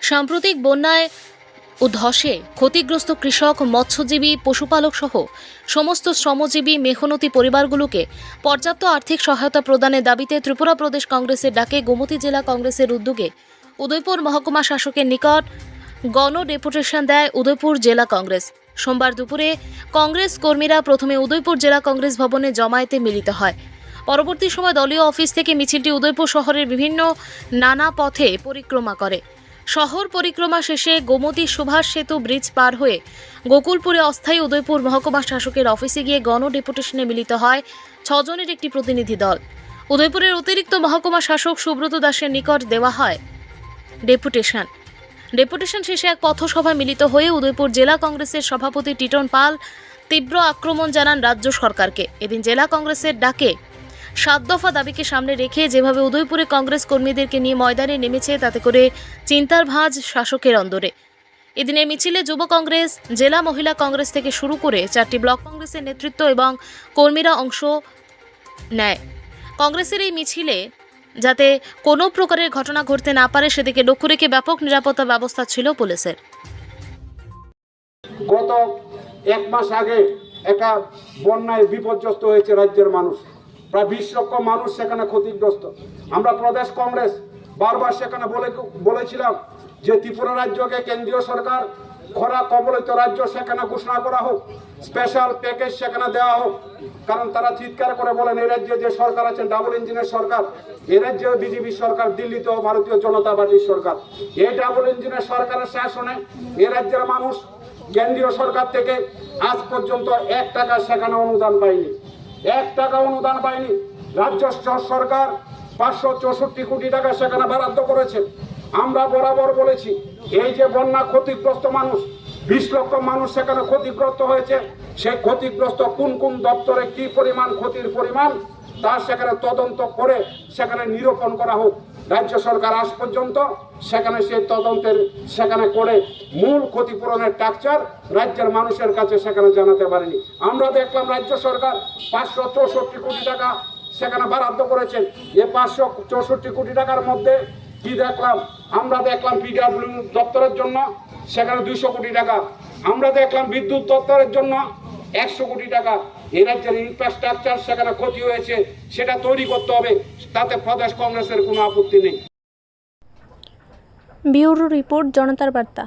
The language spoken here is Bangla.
সাম্প্রতিক বন্যায় ও ধসে ক্ষতিগ্রস্ত কৃষক, মৎস্যজীবী, পশুপালক সহ সমস্ত শ্রমজীবী মেহনতি পরিবারগুলোকে পর্যাপ্ত আর্থিক সহায়তা প্রদানের দাবিতে ত্রিপুরা প্রদেশ কংগ্রেসের ডাকে গোমতী জেলা কংগ্রেসের উদ্যোগে উদয়পুর মহকুমা শাসকের নিকট গণ ডেপুটেশন দেয় উদয়পুর জেলা কংগ্রেস। সোমবার দুপুরে কংগ্রেস কর্মীরা প্রথমে উদয়পুর জেলা কংগ্রেস ভবনে জমায়েতে মিলিত হয়। পরবর্তী সময় দলীয় অফিস থেকে মিছিলটি উদয়পুর শহরের বিভিন্ন নানা পথে পরিক্রমা করে। শহর পরিক্রমা শেষে গোমতী সুভাষ সেতু ব্রিজ পার হয়ে গোকুলপুরে অস্থায়ী উদয়পুর মহকুমা শাসকের অফিসে গিয়ে গণ ডেপুটেশনে মিলিত হয় 6 জনের একটি প্রতিনিধি দল। উদয়পুরের অতিরিক্ত মহকুমা শাসক সুব্রত দাসের নিকট দেওয়া হয় ডেপুটেশন শেষে এক পথসভায় মিলিত হয়ে উদয়পুর জেলা কংগ্রেসের সভাপতি টিটন পাল তীব্র আক্রমণ জানান রাজ্য সরকারকে। এদিন জেলা কংগ্রেসের ডাকে 7 দফা দাবিকে সামনে রেখে যেভাবে উদয়পুরে কংগ্রেস কর্মীদেরকে নিয়ে ময়দানে নেমেছে, তাতে করে চিন্তার ভাঁজ শাসকের অন্দরে। এদিনের মিছিলে যুব কংগ্রেস, জেলা মহিলা কংগ্রেস থেকে শুরু করে 4টি ব্লক কংগ্রেসের নেতৃত্ব এবং কর্মীরা অংশ নেয়। কংগ্রেসের এই মিছিলে যাতে কোনো প্রকারের ঘটনা ঘটতে না পারে সেদিকে লক্ষ্য রেখে ব্যাপক নিরাপত্তা ব্যবস্থা ছিল পুলিশের। গত 1 মাস আগে একটা বন্যায় বিপর্যস্ত হয়েছে রাজ্যের মানুষ, প্রায় 20 লক্ষ মানুষ সেখানে ক্ষতিগ্রস্ত। আমরা প্রদেশ কংগ্রেস বারবার সেখানে বলেছিলাম যে ত্রিপুরা রাজ্যকে কেন্দ্রীয় সরকার খরা কবলিত রাজ্য সেখানে ঘোষণা করা হোক, স্পেশাল প্যাকেজ সেখানে দেওয়া হোক। কারণ তারা চিৎকার করে বলেন এই রাজ্যে যে সরকার আছেন ডাবল ইঞ্জিনের সরকার, এই রাজ্যেও বিজেপি সরকার, দিল্লিতেও ভারতীয় জনতা পার্টির সরকার। এই ডাবল ইঞ্জিনের সরকারের শাসনে এ রাজ্যের মানুষ কেন্দ্রীয় সরকার থেকে আজ পর্যন্ত 1 টাকা সেখানে অনুদান পায়নি, 1 টাকা অনুদান পায়নি। রাজ্য সরকার 564 কোটি টাকা সেখানে বরাদ্দ করেছে। আমরা বরাবর বলেছি এই যে বন্যা ক্ষতিগ্রস্ত মানুষ, 20 লক্ষ মানুষ সেখানে ক্ষতিগ্রস্ত হয়েছে, সেই ক্ষতিগ্রস্ত কোন কোন দপ্তরে কি পরিমাণ ক্ষতির পরিমাণ তা সেখানে তদন্ত করে সেখানে নিরূপণ করা হোক। রাজ্য সরকার আজ পর্যন্ত সেখানে সেই তদন্তের সেখানে করে মূল ক্ষতিপূরণের টাকচার রাজ্যের মানুষের কাছে সেখানে জানাতে পারেনি। আমরা দেখলাম রাজ্য সরকার 564 কোটি টাকা সেখানে বরাদ্দ করেছেন। এই 564 কোটি টাকার মধ্যে কি দেখলাম? আমরা দেখলাম পিডব্লিউ দপ্তরের জন্য সেখানে 200 কোটি টাকা, আমরা দেখলাম বিদ্যুৎ দপ্তরের জন্য 100 কোটি টাকা। এই রাজ্যের ইনফ্রাস্ট্রাকচার সেখানে ক্ষতি হয়েছে, সেটা তৈরি করতে হবে, তাতে প্রদেশ কংগ্রেসের কোনো আপত্তি নেই। ব্যুরো রিপোর্ট, জনতার বার্তা।